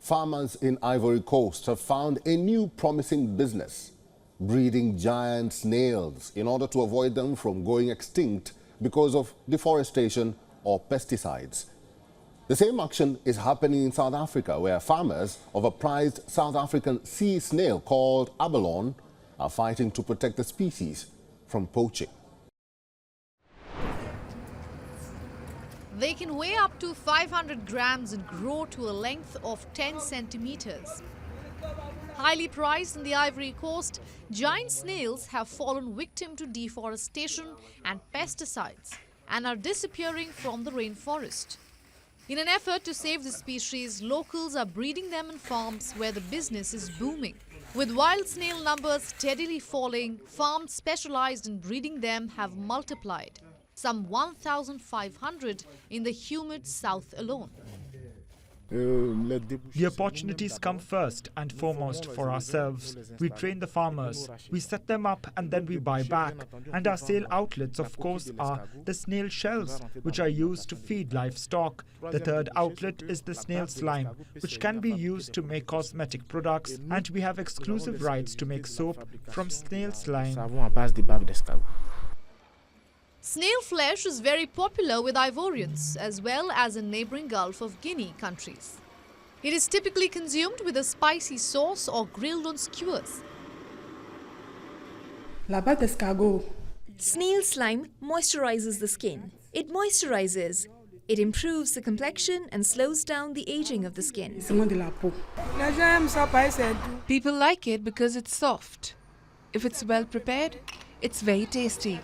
Farmers in Ivory Coast have found a new promising business, breeding giant snails in order to avoid them from going extinct because of deforestation or pesticides. The same action is happening in South Africa, where farmers of a prized South African sea snail called abalone are fighting to protect the species from poaching. They can weigh up to 500 grams and grow to a length of 10 centimeters. Highly prized in the Ivory Coast, giant snails have fallen victim to deforestation and pesticides and are disappearing from the rainforest. In an effort to save the species, locals are breeding them in farms where the business is booming. With wild snail numbers steadily falling, farms specialized in breeding them have multiplied, some 1,500 in the humid south alone. The opportunities come first and foremost for ourselves. We train the farmers, we set them up and then we buy back. And our sale outlets, of course, are the snail shells, which are used to feed livestock. The third outlet is the snail slime, which can be used to make cosmetic products. And we have exclusive rights to make soap from snail slime. Snail flesh is very popular with Ivorians as well as in neighboring Gulf of Guinea countries. It is typically consumed with a spicy sauce or grilled on skewers. Snail slime moisturizes the skin. It moisturizes. It improves the complexion and slows down the aging of the skin. People like it because it's soft. If it's well prepared, it's very tasty.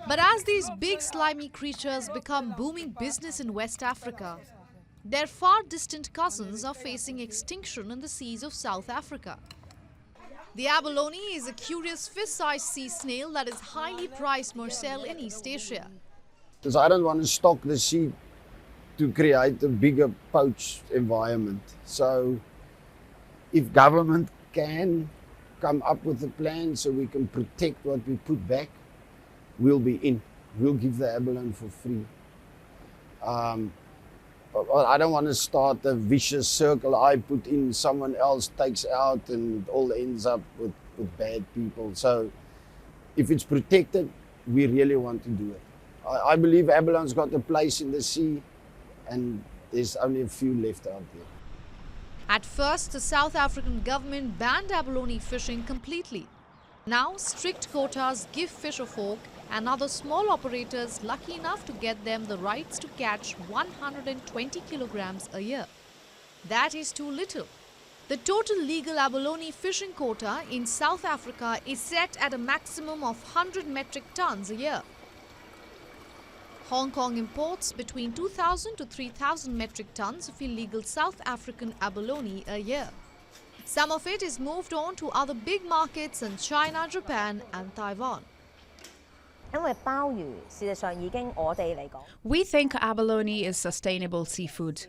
But as these big slimy creatures become booming business in West Africa, their far distant cousins are facing extinction in the seas of South Africa. The abalone is a curious fish-sized sea snail that is highly prized morsel in East Asia. Because I don't want to stock the sea to create a bigger poach environment. So if government can come up with a plan so we can protect what we put back, we'll be in. We'll give the abalone for free. I don't want to start a vicious circle. I put in, someone else takes out, and it all ends up with bad people. So if it's protected, we really want to do it. I believe abalone's got a place in the sea, and there's only a few left out there. At first, the South African government banned abalone fishing completely. Now, strict quotas give fisher folk and other small operators lucky enough to get them the rights to catch 120 kilograms a year. That is too little. The total legal abalone fishing quota in South Africa is set at a maximum of 100 metric tons a year. Hong Kong imports between 2,000 to 3,000 metric tons of illegal South African abalone a year. Some of it is moved on to other big markets in China, Japan and Taiwan. We think abalone is sustainable seafood.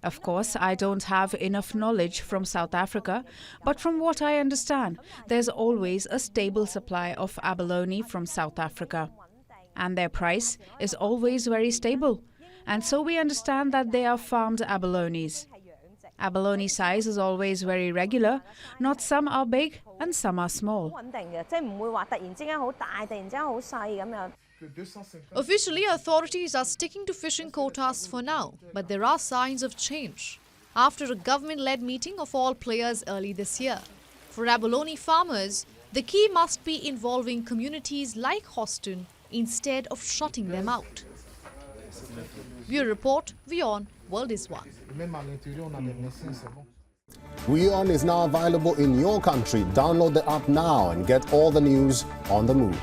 Of course, I don't have enough knowledge from South Africa, but from what I understand, there's always a stable supply of abalone from South Africa. And their price is always very stable. And so we understand that they are farmed abalones. Abalone size is always very regular. Not some are big and some are small. Officially, authorities are sticking to fishing quotas for now, but there are signs of change after a government-led meeting of all players early this year. For abalone farmers, the key must be involving communities like Houston instead of shutting them out. Bureau Report, WION World is One. WION is now available in your country. Download the app now and get all the news on the move.